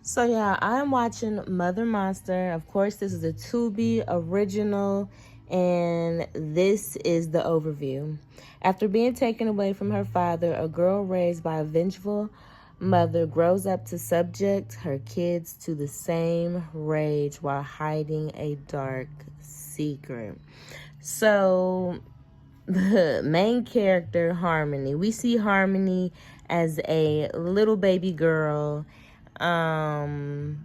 So yeah, I'm watching Mother Monster. Of course, this is a Tubi original, and this is the overview. After being taken away from her father, a girl raised by a vengeful mother grows up to subject her kids to the same rage while hiding a dark secret. So the main character, Harmony, we see Harmony as a little baby girl. um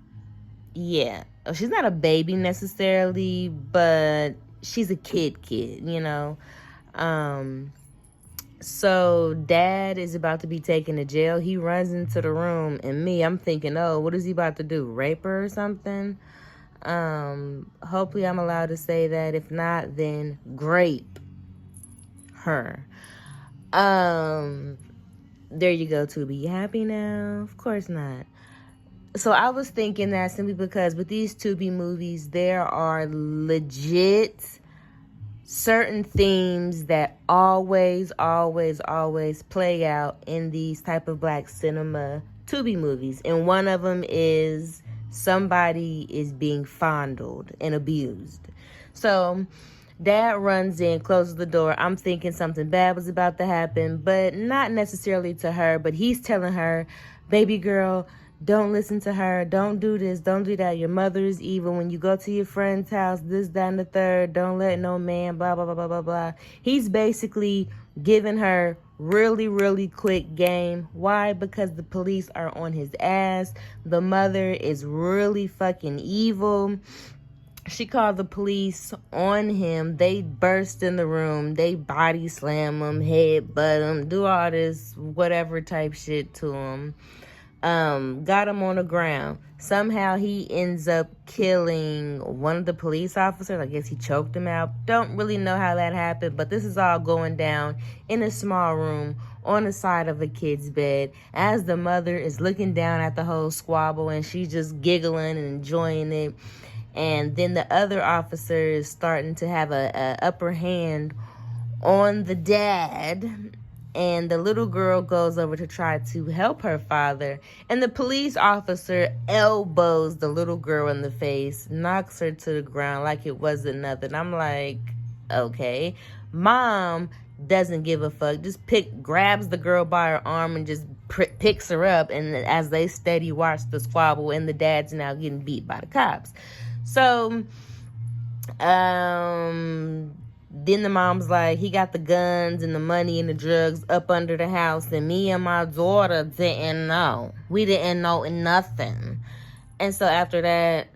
yeah, she's not a baby necessarily, but she's a kid. um so dad is about to be taken to jail. He runs into the room, and I'm thinking, oh, what is he about to do, rape her or something? Hopefully I'm allowed to say that. If not, then grape her. um there you go, Tubi. You happy now? Of course not. So I was thinking that simply because with these Tubi movies, there are legit certain themes that always play out in these type of black cinema Tubi movies. And one of them is somebody is being fondled and abused. So dad runs in, closes the door. I'm thinking something bad was about to happen, but not necessarily to her. But he's telling her, baby girl, don't listen to her. Don't do this. Don't do that. Your mother is evil. When you go to your friend's house, this, that, and the third, don't let no man, blah, blah, blah, blah, blah, blah. He's basically giving her really quick game. Why? Because the police are on his ass. The mother is really fucking evil. She called the police on him. They burst in the room. They body slam him, headbutt him, do all this whatever type shit to him. Got him on the ground. Somehow he ends up killing one of the police officers. I guess he choked him out. Don't really know how that happened, but this is all going down in a small room on the side of a kid's bed as the mother is looking down at the whole squabble, and she's just giggling and enjoying it. And then the other officer is starting to have a upper hand on the dad, and the little girl goes over to try to help her father, and the police officer elbows the little girl in the face, knocks her to the ground like it wasn't nothing. I'm like, okay. Mom doesn't give a fuck, just grabs the girl by her arm and just picks her up, and as they steady watch the squabble, and the dad's now getting beat by the cops. So then the mom's like, he got the guns and the money and the drugs up under the house, and me and my daughter didn't know. We didn't know nothing. And so after that,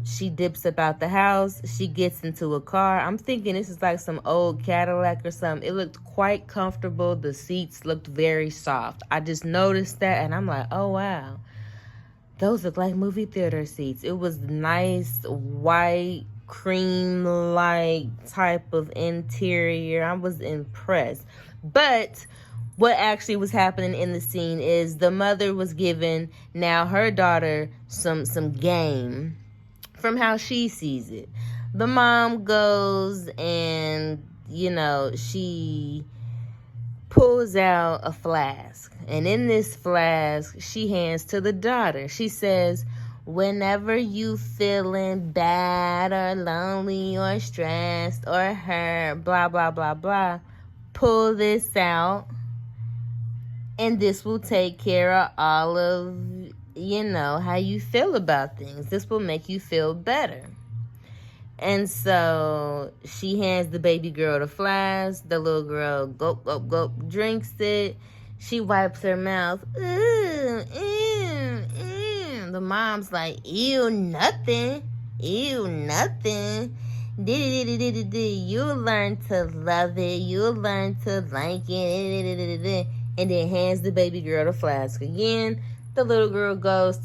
she dips up out the house. She gets into a car. I'm thinking this is like some old Cadillac or something. It looked quite comfortable. The seats looked very soft. I just noticed that, and I'm like, oh, wow. Those look like movie theater seats. It was nice, white, cream-like type of interior. I was impressed. But what actually was happening in the scene is the mother was giving now her daughter some game from how she sees it. The mom goes and, she pulls out a flask. And in this flask, she hands to the daughter. She says, whenever you feeling bad or lonely or stressed or hurt, blah, blah, blah, blah, pull this out. And this will take care of all of, how you feel about things. This will make you feel better. And so she hands the baby girl the flask. The little girl gulp, drinks it. She wipes her mouth. Ew. The mom's like, ew, nothing. You'll learn to love it. You'll learn to like it. And then hands the baby girl the flask again. The little girl goes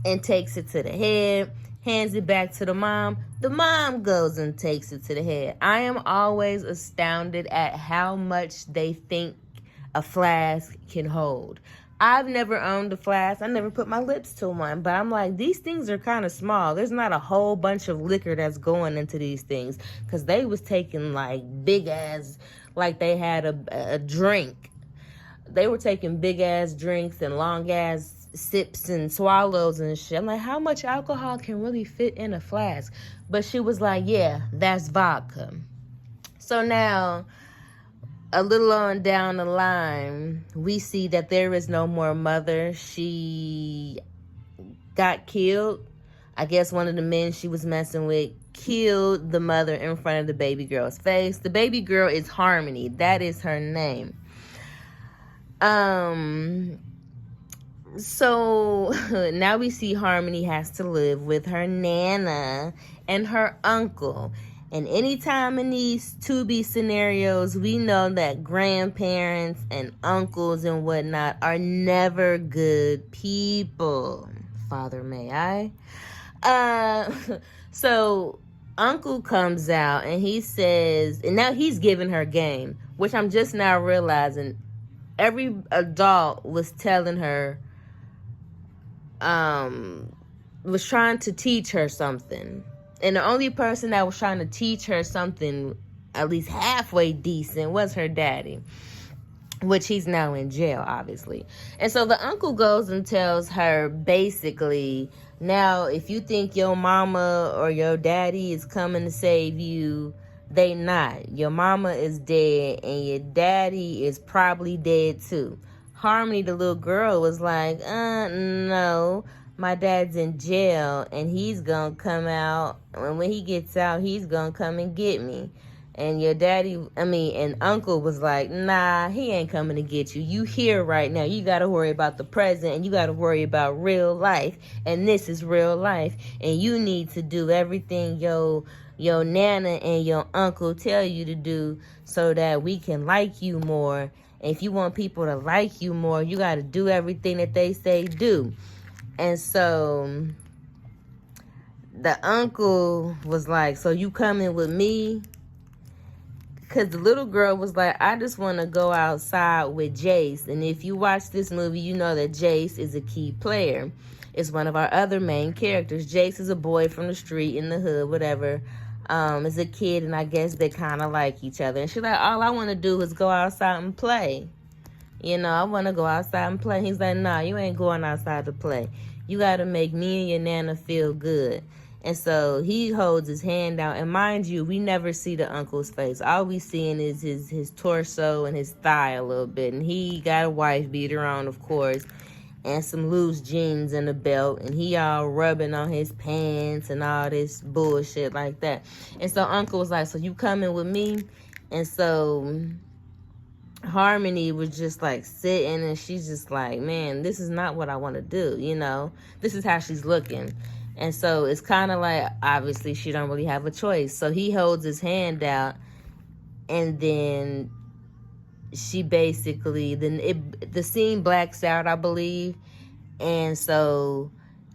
and takes it to the head, hands it back to the mom. The mom goes and takes it to the head. I am always astounded at how much they think a flask can hold. I've never owned a flask. I never put my lips to one, but I'm like, these things are kind of small. There's not a whole bunch of liquor that's going into these things, because they was taking like big ass, like they had a drink. They were taking big ass drinks and long ass sips and swallows and shit. I'm like, how much alcohol can really fit in a flask? But she was like, yeah, that's vodka. So now, a little on down the line, we see that there is no more mother. She got killed. I guess one of the men she was messing with killed the mother in front of the baby girl's face. The baby girl is Harmony. That is her name. So now we see Harmony has to live with her Nana and her uncle. And anytime in these Tubi scenarios, we know that grandparents and uncles and whatnot are never good people. Father, may I? So uncle comes out and he says, and now he's giving her game, which I'm just now realizing every adult was telling her, was trying to teach her something. And the only person that was trying to teach her something at least halfway decent was her daddy, which he's now in jail, obviously. And so the uncle goes and tells her basically, now, if you think your mama or your daddy is coming to save you, they not. Your mama is dead and your daddy is probably dead too. Harmony, the little girl, was like, no, my dad's in jail and he's gonna come out, and when he gets out, he's gonna come and get me. And your daddy, and uncle was like, nah, he ain't coming to get you. You here right now. You got to worry about the present and you got to worry about real life. And this is real life. And you need to do everything your nana and your uncle tell you to do so that we can like you more. And if you want people to like you more, you got to do everything that they say do. And so the uncle was like, so you coming with me? Because the little girl was like, I just want to go outside with Jace. And if you watch this movie, you know that Jace is a key player. It's one of our other main characters. Jace is a boy from the street, in the hood, whatever. Is a kid, and I guess they kind of like each other. And she's like, all I want to do is go outside and play. You know, I want to go outside and play. He's like, nah, you ain't going outside to play. You got to make me and your nana feel good. And so he holds his hand out. And mind you, we never see the uncle's face. All we seeing is his torso and his thigh a little bit. And he got a wife beater on, of course, and some loose jeans and a belt. And he all rubbing on his pants and all this bullshit like that. And so uncle was like, so you coming with me? And so Harmony was just like sitting, and she's just like, man, this is not what I want to do, you know? This is how she's looking. And so it's kind of like, obviously, she don't really have a choice. So he holds his hand out, and then she basically, the scene blacks out, I believe. And so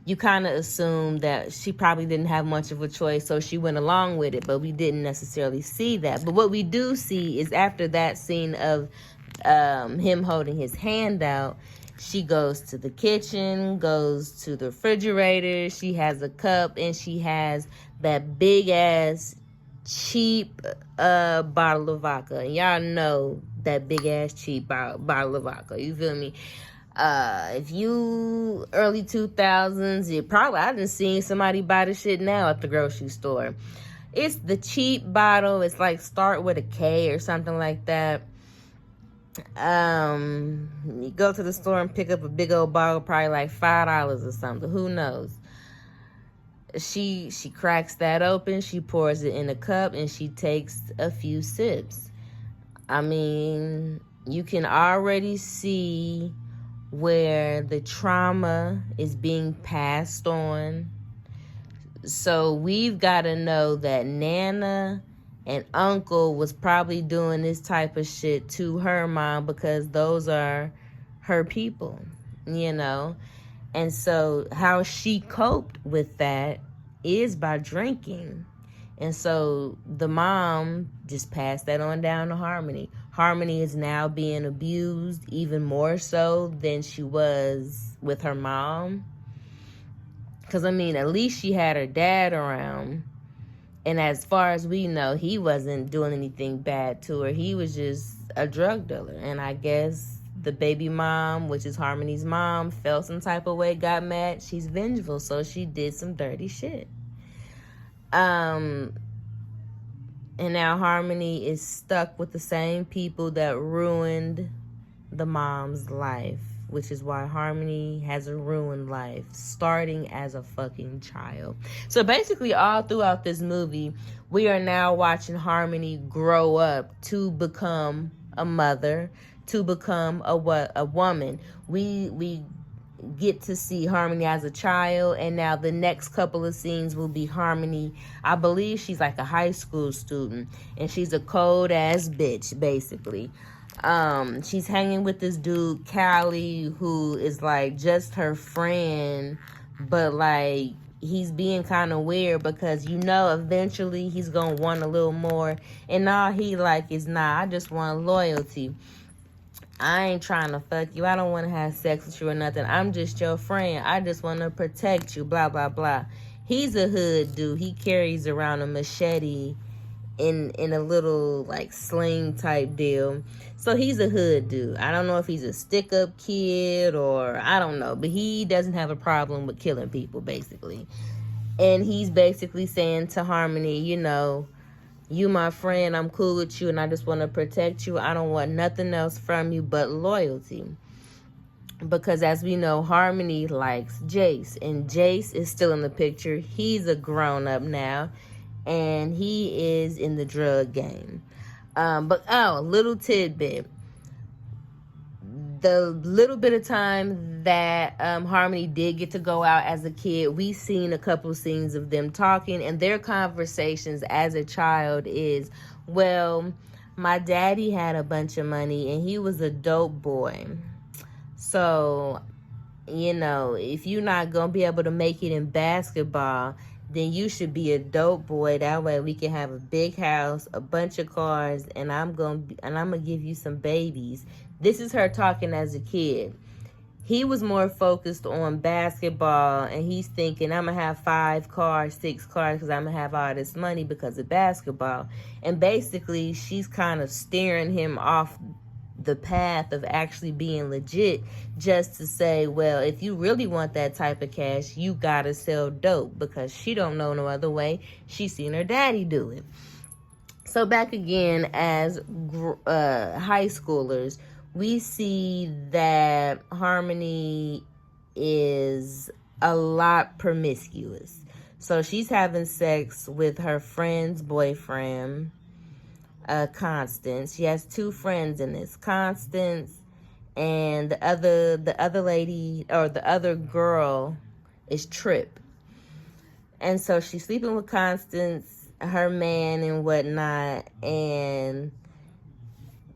you kind of assume that she probably didn't have much of a choice, so she went along with it. But we didn't necessarily see that. But what we do see is after that scene of him holding his hand out, she goes to the kitchen, goes to the refrigerator. She has a cup, and she has that big-ass, cheap bottle of vodka. And y'all know that big-ass, cheap bottle of vodka. You feel me? If you early 2000s, I done seen somebody buy the shit now at the grocery store. It's the cheap bottle. It's like start with a K or something like that. You go to the store and pick up a big old bottle, probably like $5 or something. Who knows? She cracks that open. She pours it in a cup and she takes a few sips. I mean, you can already see where the trauma is being passed on. So we've got to know that Nana and uncle was probably doing this type of shit to her mom because those are her people, you know? And so how she coped with that is by drinking. And so the mom just passed that on down to Harmony. Harmony is now being abused even more so than she was with her mom. Because, at least she had her dad around. And as far as we know, he wasn't doing anything bad to her. He was just a drug dealer. And I guess the baby mom, which is Harmony's mom, felt some type of way, got mad. She's vengeful, so she did some dirty shit. And now Harmony is stuck with the same people that ruined the mom's life, which is why Harmony has a ruined life, starting as a fucking child. So basically, all throughout this movie, we are now watching Harmony grow up to become a mother, to become a woman. We get to see Harmony as a child, and now the next couple of scenes will be Harmony. I believe she's like a high school student, and she's a cold ass bitch, basically. She's hanging with this dude, Callie, who is like just her friend, but like he's being kind of weird because eventually he's gonna want a little more, and all he like is, nah, I just want loyalty. I ain't trying to fuck you. I don't want to have sex with you or nothing. I'm just your friend. I just want to protect you, blah, blah, blah. He's a hood dude. He carries around a machete in a little, like, sling type deal. So he's a hood dude. I don't know if he's a stick-up kid or I don't know. But he doesn't have a problem with killing people, basically. And he's basically saying to Harmony, you my friend, I'm cool with you, and I just want to protect you. I don't want nothing else from you but loyalty. Because as we know, Harmony likes Jace, and Jace is still in the picture. He's a grown-up now, and he is in the drug game. A little tidbit. The little bit of time that Harmony did get to go out as a kid, we've seen a couple scenes of them talking, and their conversations as a child is, well, my daddy had a bunch of money and he was a dope boy. So, if you're not going to be able to make it in basketball, then you should be a dope boy. That way we can have a big house, a bunch of cars, and I'm gonna give you some babies. This is her talking as a kid. He was more focused on basketball, and he's thinking, I'm going to have 5 cars, 6 cars, because I'm going to have all this money because of basketball. And basically, she's kind of steering him off the path of actually being legit, just to say, well, if you really want that type of cash, you got to sell dope, because she don't know no other way. She's seen her daddy do it. So back again as high schoolers, we see that Harmony is a lot promiscuous. So she's having sex with her friend's boyfriend, Constance. She has 2 friends in this, Constance, and the other lady, or the other girl, is Trip. And so she's sleeping with Constance, her man and whatnot, and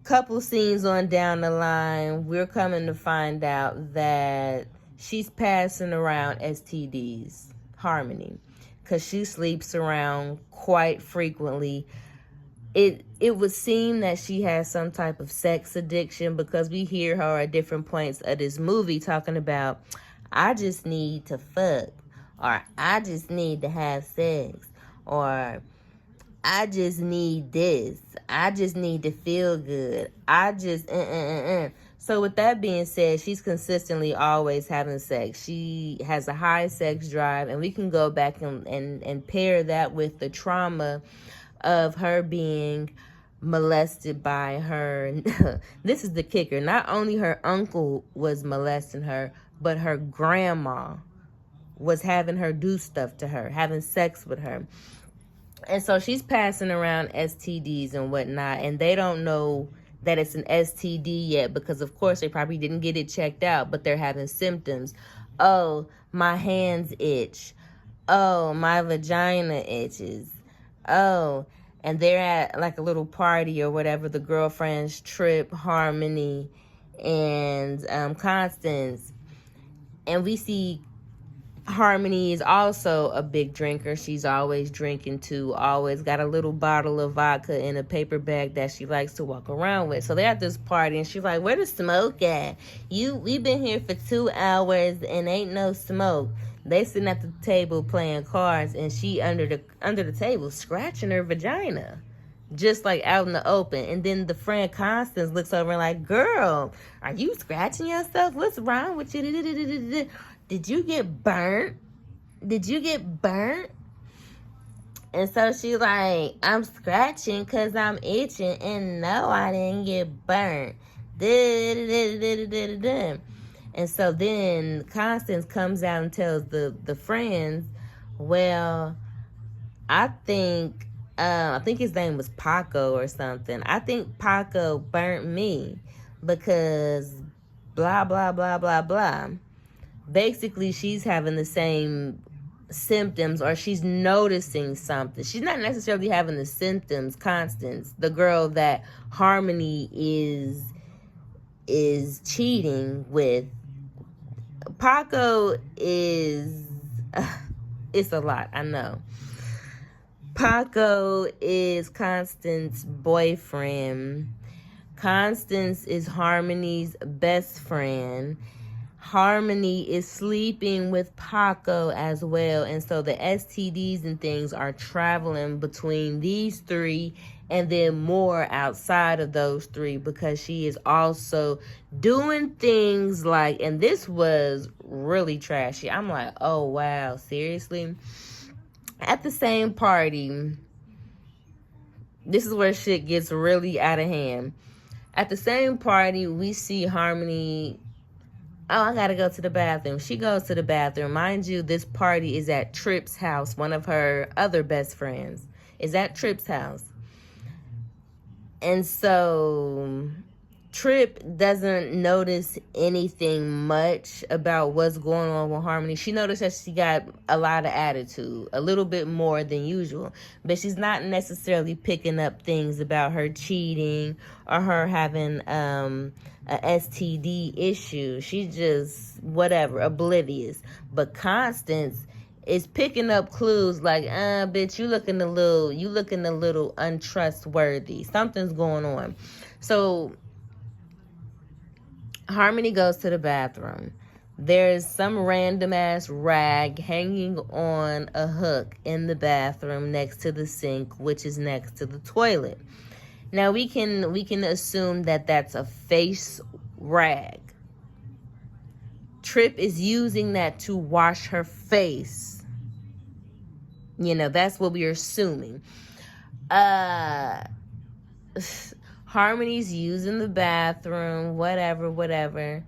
couple scenes on down the line, we're coming to find out that she's passing around STDs, Harmony, because she sleeps around quite frequently. It would seem that she has some type of sex addiction, because we hear her at different points of this movie talking about, I just need to fuck, or I just need to have sex, or I just need this. I just need to feel good. I just, So with that being said, she's consistently always having sex. She has a high sex drive, and we can go back and pair that with the trauma of her being molested by her. This is the kicker. Not only her uncle was molesting her, but her grandma was having her do stuff to her, having sex with her. And so she's passing around STDs and whatnot, and they don't know that it's an STD yet, because of course they probably didn't get it checked out, but they're having symptoms. Oh, my hands itch. Oh, my vagina itches. Oh, and they're at like a little party or whatever. The girlfriends, Trip, Harmony, and Constance. And we see Harmony is also a big drinker. She's always drinking too, always got a little bottle of vodka in a paper bag that she likes to walk around with. So they're at this party, and she's like, where the smoke at? We've been here for 2 hours and ain't no smoke. They sitting at the table playing cards, and she under the table scratching her vagina. just like out in the open. And then the friend Constance looks over and like, girl, are you scratching yourself? What's wrong with you? Did you get burnt? Did you get burnt? And so she like, I'm scratching because I'm itching. And no, I didn't get burnt. And so then Constance comes out and tells the friends, well, I think his name was Paco or something. I think Paco burnt me because blah, blah, blah, blah, blah. Basically, she's having the same symptoms, or she's noticing something. She's not necessarily having the symptoms, Constance, the girl that Harmony is cheating with. Paco is... it's a lot, I know. Paco is Constance's boyfriend. Constance is Harmony's best friend. Harmony is sleeping with Paco as well. And so the STDs and things are traveling between these three and then more outside of those three, because she is also doing things like, and this was really trashy. I'm like, oh, wow, seriously? At the same party, this is where shit gets really out of hand. At the same party, we see Harmony. Oh, I gotta go to the bathroom. She goes to the bathroom. Mind you, this party is at Tripp's house. One of her other best friends is at Tripp's house. And so Tripp doesn't notice anything much about what's going on with Harmony. She noticed that she got a lot of attitude, a little bit more than usual. But she's not necessarily picking up things about her cheating or her having a STD issue. She's just, whatever, oblivious. But Constance is picking up clues like, bitch, you looking a little untrustworthy. Something's going on. So Harmony goes to the bathroom. There's some random ass rag hanging on a hook in the bathroom next to the sink, which is next to the toilet. Now we can assume that that's a face rag. Tripp is using that to wash her face. You know, that's what we're assuming. Harmony's using the bathroom, whatever.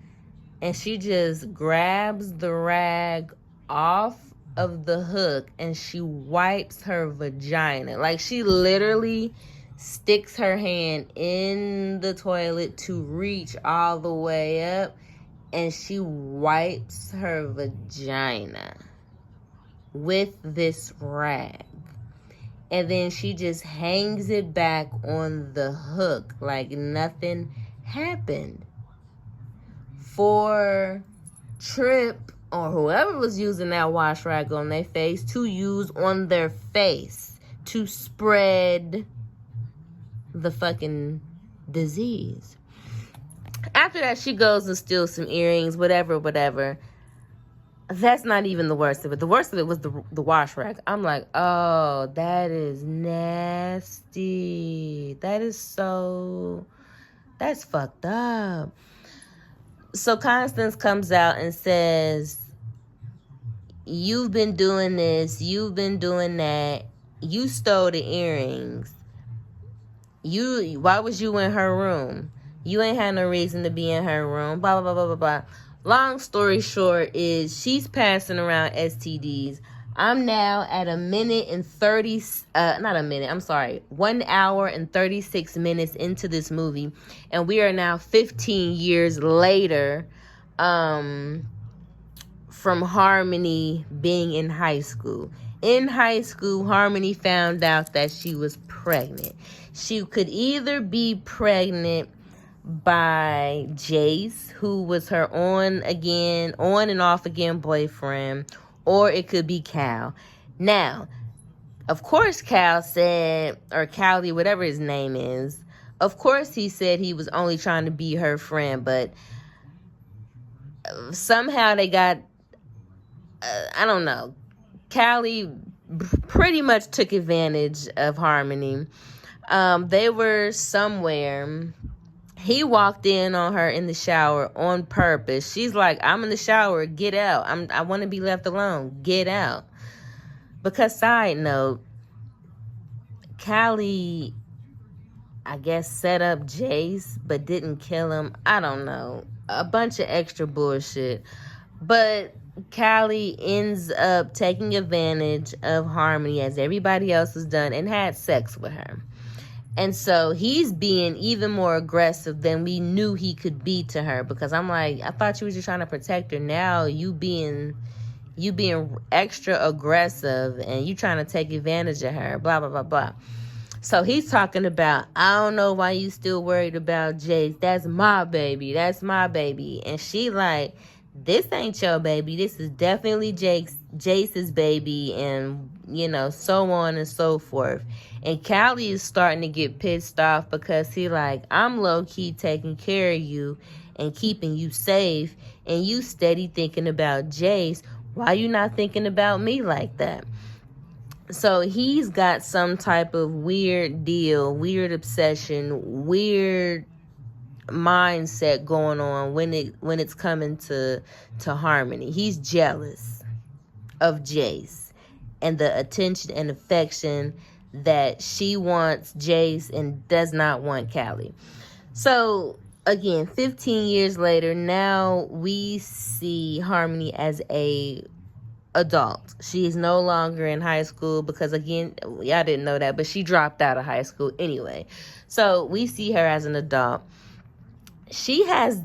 And she just grabs the rag off of the hook and she wipes her vagina. Like, she literally sticks her hand in the toilet to reach all the way up and she wipes her vagina with this rag. And then she just hangs it back on the hook like nothing happened. For Tripp or whoever was using that wash rag on their face to use on their face to spread the fucking disease. After that, she goes and steals some earrings, whatever. That's not even the worst of it. The worst of it was the wash rag. I'm like, oh, that is nasty. That's fucked up. So Constance comes out and says, you've been doing this, you've been doing that, you stole the earrings. Why was you in her room? You ain't had no reason to be in her room, blah, blah, blah, blah, blah. Long story short is she's passing around STDs. I'm now at 1 hour and 36 minutes into this movie. And we are now 15 years later from Harmony being in high school. In high school, Harmony found out that she was pregnant. She could either be pregnant by Jace, who was her on and off again boyfriend, or it could be Cal. Now, of course, Cal said, or Callie, whatever his name is, of course he said he was only trying to be her friend, but somehow they got, I don't know, Callie pretty much took advantage of Harmony. They were somewhere. He walked in on her in the shower on purpose. She's like, I'm in the shower, get out. I want to be left alone, get out. Because side note, Callie, I guess, set up Jace but didn't kill him. I don't know. A bunch of extra bullshit. But Callie ends up taking advantage of Harmony as everybody else has done and had sex with her. And so he's being even more aggressive than we knew he could be to her, because I'm like, I thought you was just trying to protect her. Now you being extra aggressive and you trying to take advantage of her, blah, blah, blah, blah. So he's talking about, I don't know why you still worried about Jace. That's my baby. That's my baby. And she like, this ain't your baby. This is definitely Jace's baby, and, you know, so on and so forth. And Callie is starting to get pissed off because he like, I'm low-key taking care of you and keeping you safe, and you steady thinking about Jace. Why you not thinking about me like that? So he's got some type of weird deal, weird obsession, weird mindset going on when it's coming to Harmony. He's jealous of Jace and the attention and affection that she wants Jace and does not want Callie. So again, 15 years later, now we see Harmony as a adult. She is no longer in high school because, again, y'all didn't know that, but she dropped out of high school anyway. So we see her as an adult. She has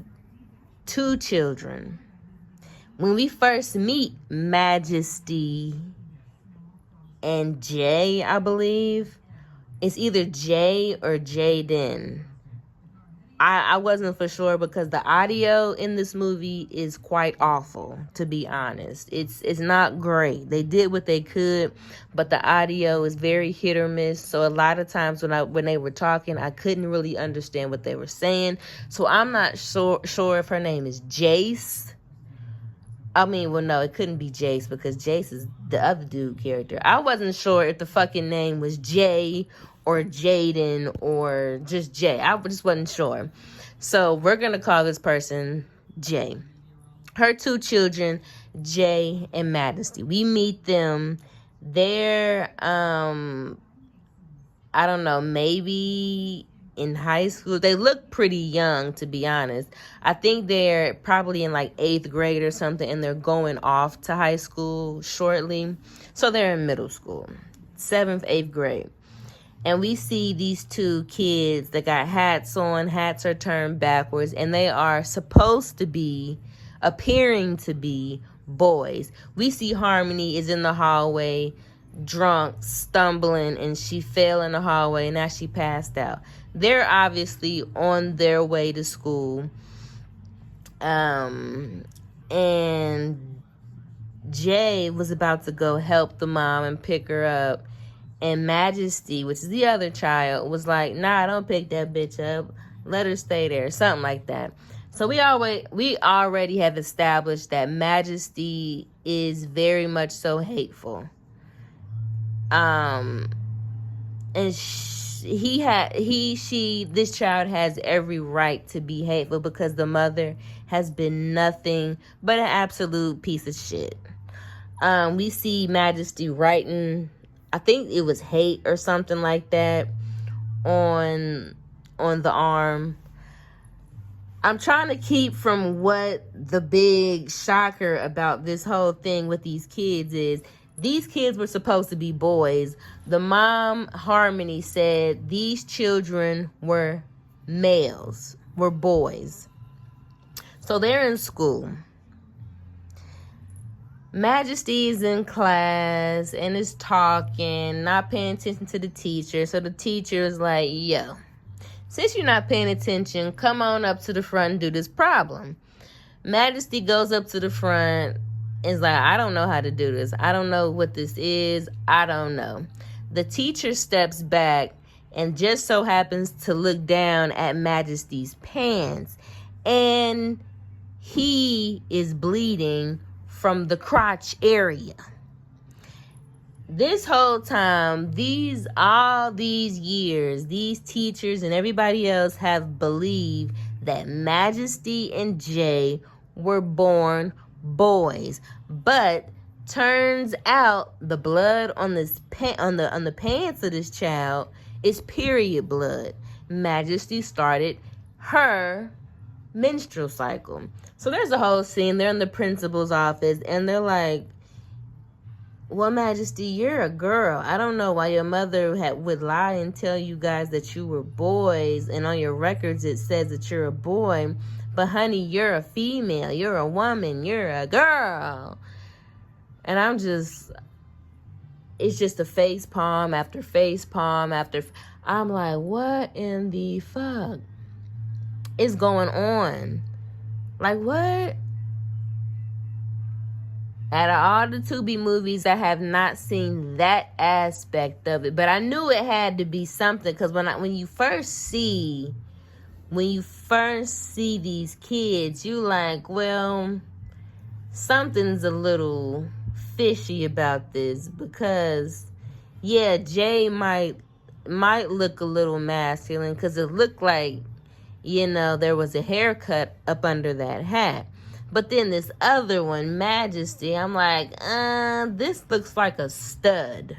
2 children. When we first meet Majesty and Jay, I believe, it's either Jay or Jaden. I wasn't for sure because the audio in this movie is quite awful, to be honest. It's not great. They did what they could, but the audio is very hit or miss. So a lot of times when they were talking, I couldn't really understand what they were saying. So I'm not sure if her name is Jace. I mean, well, no, it couldn't be Jace because Jace is the other dude character. I wasn't sure if the fucking name was Jay or Jaden or just Jay. I just wasn't sure. So we're going to call this person Jay. Her 2 children, Jay and Majesty. We meet them. They're, I don't know, maybe in high school. They look pretty young, to be honest. I think they're probably in like 8th grade or something, and they're going off to high school shortly. So they're in middle school, 7th, 8th grade. And we see these 2 kids that got hats on. Hats are turned backwards. And they are supposed to be, appearing to be, boys. We see Harmony is in the hallway, drunk, stumbling, and she fell in the hallway. And now she passed out. They're obviously on their way to school. And Jay was about to go help the mom and pick her up. And Majesty, which is the other child, was like, nah, don't pick that bitch up. Let her stay there. Something like that. So we already have established that Majesty is very much so hateful. And this child has every right to be hateful because the mother has been nothing but an absolute piece of shit. We see Majesty writing, I think it was hate or something like that, on the arm. I'm trying to keep from what the big shocker about this whole thing with these kids is. These kids were supposed to be boys. The mom, Harmony, said these children were males, were boys. So they're in school. Majesty is in class and is talking, not paying attention to the teacher. So the teacher is like, yo, since you're not paying attention, come on up to the front and do this problem. Majesty goes up to the front and is like, I don't know how to do this. I don't know what this is. I don't know. The teacher steps back and just so happens to look down at Majesty's pants. And he is bleeding from the crotch area. this whole time, all these years, these teachers and everybody else have believed that Majesty and Jay were born boys. But turns out the blood on this on the pants of this child is period blood. Majesty started her menstrual cycle. So there's a whole scene. They're in the principal's office and they're like, well, Majesty, you're a girl. I don't know why your mother would lie and tell you guys that you were boys, and on your records it says that you're a boy. But honey, you're a female. You're a woman. You're a girl. And it's just a face palm after face palm after. I'm like, what in the fuck is going on? Like, what? Out of all the Tubi movies, I have not seen that aspect of it. But I knew it had to be something, because when you first see these kids, you like, well, something's a little fishy about this, because yeah, Jay might look a little masculine, because it looked like, there was a haircut up under that hat. But then this other one, Majesty, I'm like, this looks like a stud.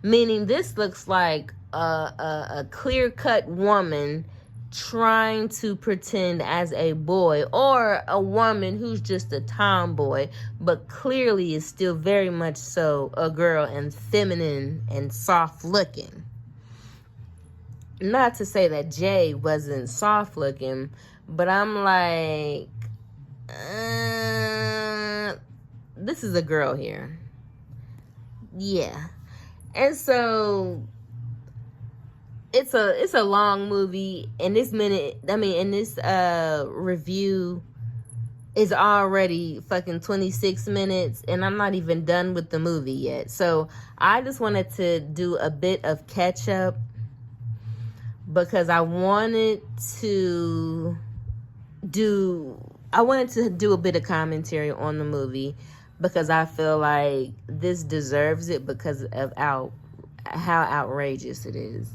Meaning this looks like a clear-cut woman trying to pretend as a boy, or a woman who's just a tomboy, but clearly is still very much so a girl and feminine and soft-looking. Not to say that Jay wasn't soft-looking, but I'm like, this is a girl here. Yeah. And so it's a long movie, and this review is already fucking 26 minutes, and I'm not even done with the movie yet. So I just wanted to do a bit of catch up, because I wanted to do a bit of commentary on the movie, because I feel like this deserves it because of how outrageous it is.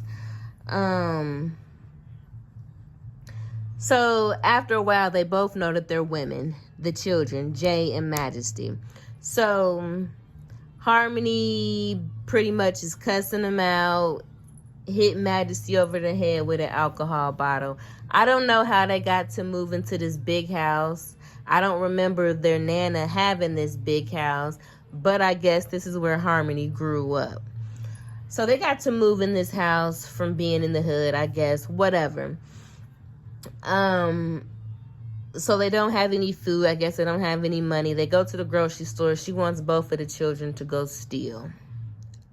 So after a while, they both know that they're women, the children, Jay and Majesty. So Harmony pretty much is cussing them out, hit Majesty over the head with an alcohol bottle. I don't know how they got to move into this big house. I don't remember their Nana having this big house, but I guess this is where Harmony grew up. So they got to move in this house from being in the hood, I guess, whatever. So they don't have any food. I guess they don't have any money. They go to the grocery store. She wants both of the children to go steal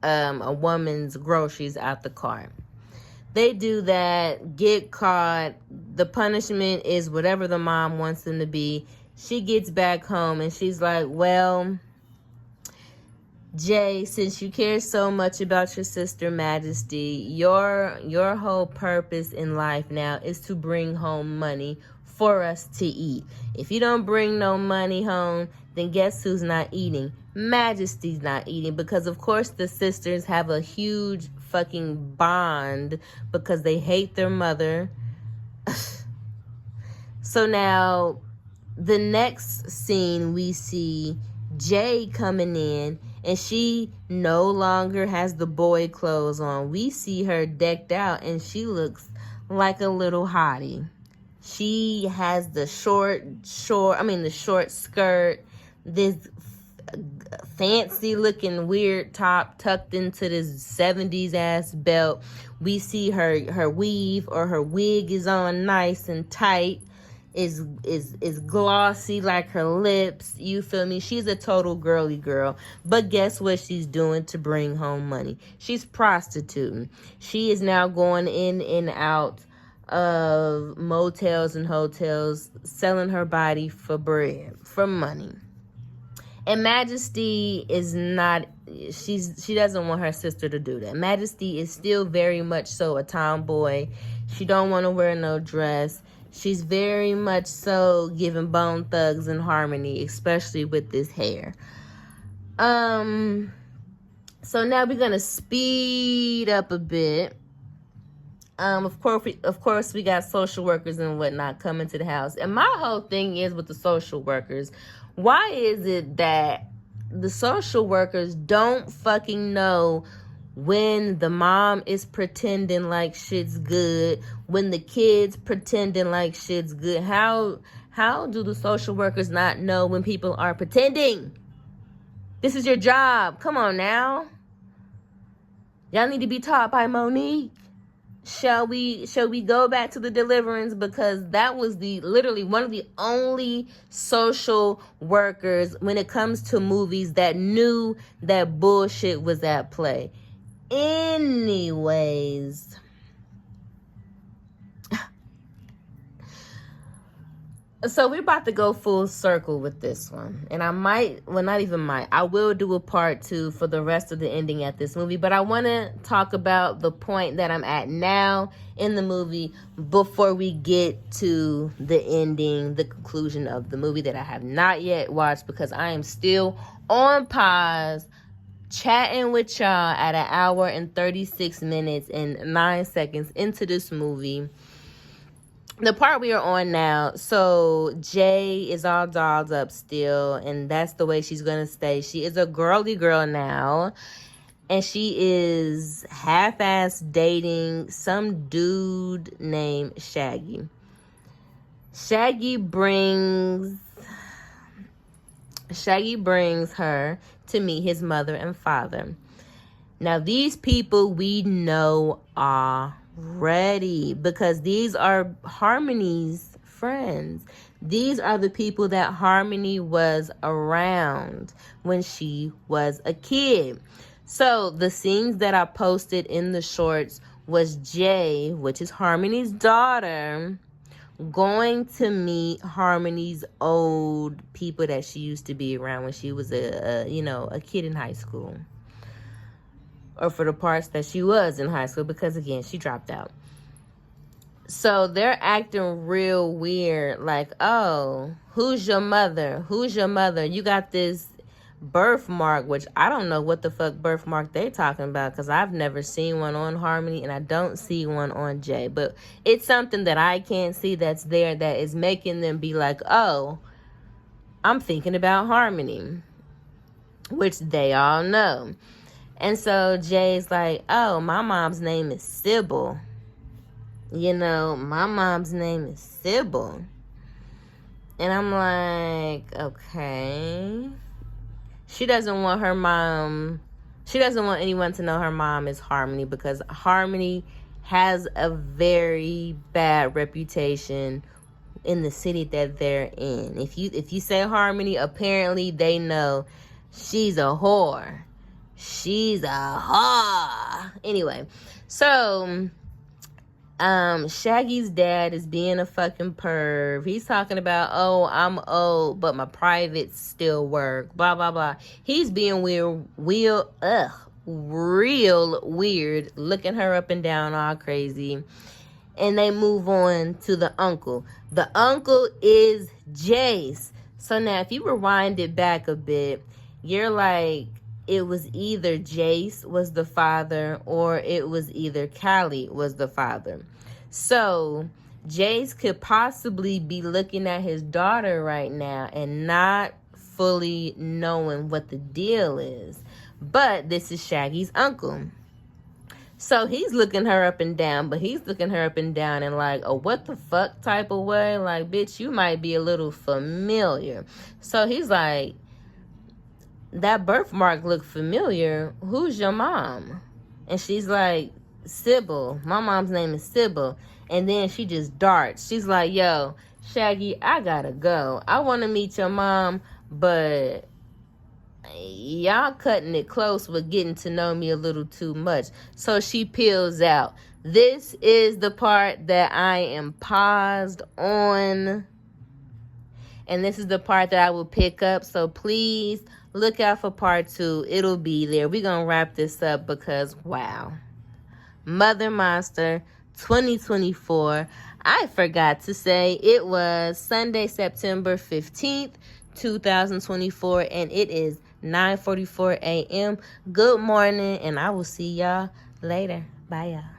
a woman's groceries out the cart. They do that, get caught. The punishment is whatever the mom wants them to be. She gets back home and she's like, well, Jay, since you care so much about your sister Majesty, your whole purpose in life now is to bring home money for us to eat. If you don't bring no money home, then guess who's not eating? Majesty's not eating, because of course the sisters have a huge fucking bond because they hate their mother. So now the next scene, we see Jay coming in, and she no longer has the boy clothes on. We see her decked out, and she looks like a little hottie. She has the short skirt, this fancy looking weird top tucked into this 70s ass belt. We see her weave or her wig is on nice and tight. Is glossy like her lips. You feel me? She's a total girly girl. But guess what she's doing to bring home money? She's prostituting. She is now going in and out of motels and hotels, selling her body for bread, for money. And Majesty is not, she doesn't want her sister to do that. Majesty is still very much so a tomboy. She don't want to wear no dress. She's very much so giving Bone Thugs and Harmony, especially with this hair. So now we're gonna speed up a bit. Of course, we got social workers and whatnot coming to the house. And my whole thing is with the social workers, why is it that the social workers don't fucking know when the mom is pretending like shit's good, when the kids pretending like shit's good? How do the social workers not know when people are pretending? This is your job. Come on now. Y'all need to be taught by Monique. Shall we go back to the Deliverance, because that was literally one of the only social workers when it comes to movies that knew that bullshit was at play. Anyways, so we're about to go full circle with this one. And I will do a part 2 for the rest of the ending at this movie. But I want to talk about the point that I'm at now in the movie before we get to the ending, the conclusion of the movie that I have not yet watched, because I am still on pause, chatting with y'all at 1 hour and 36 minutes and 9 seconds into this movie. The part we are on now, so Jay is all dolled up still, and that's the way she's going to stay. She is a girly girl now, and she is half-ass dating some dude named Shaggy. Shaggy brings her to meet his mother and father. Now, these people we know already, because these are Harmony's friends. These are the people that Harmony was around when she was a kid. So the scenes that I posted in the shorts was Jay, which is Harmony's daughter, going to meet Harmony's old people that she used to be around when she was a kid in high school. Or for the parts that she was in high school, because again, she dropped out. So they're acting real weird, like, oh, who's your mother? Who's your mother? You got this birthmark, which I don't know what the fuck birthmark they talking about, because I've never seen one on Harmony, and I don't see one on Jay. But it's something that I can't see that's there that is making them be like, oh, I'm thinking about Harmony, which they all know. And so Jay's like, oh, my mom's name is Sybil. My mom's name is Sybil. And I'm like, okay. She doesn't want anyone to know her mom is Harmony, because Harmony has a very bad reputation in the city that they're in. If you say Harmony, apparently they know she's a whore. She's a whore. Anyway, so Shaggy's dad is being a fucking perv. He's talking about, oh, I'm old, but my privates still work. Blah, blah, blah. He's being real weird, looking her up and down all crazy. And they move on to the uncle. The uncle is Jace. So now if you rewind it back a bit, you're like, it was either Jace was the father, or it was either Callie was the father. So Jace could possibly be looking at his daughter right now and not fully knowing what the deal is. But this is Shaggy's uncle. So he's looking her up and down, but he's looking her up and down in like a what the fuck type of way. Like, bitch, you might be a little familiar. So he's like, that birthmark look familiar. Who's your mom? And she's like, Sybil. My mom's name is Sybil. And then she just darts. She's like, yo, Shaggy, I gotta go. I want to meet your mom, but y'all cutting it close with getting to know me a little too much. So she peels out. This is the part that I am paused on. And this is the part that I will pick up. So please look out for part 2. It'll be there. We're going to wrap this up because, wow. Mother Monster 2024. I forgot to say it was Sunday, September 15th, 2024. And it is 9:44 a.m. Good morning, and I will see y'all later. Bye, y'all.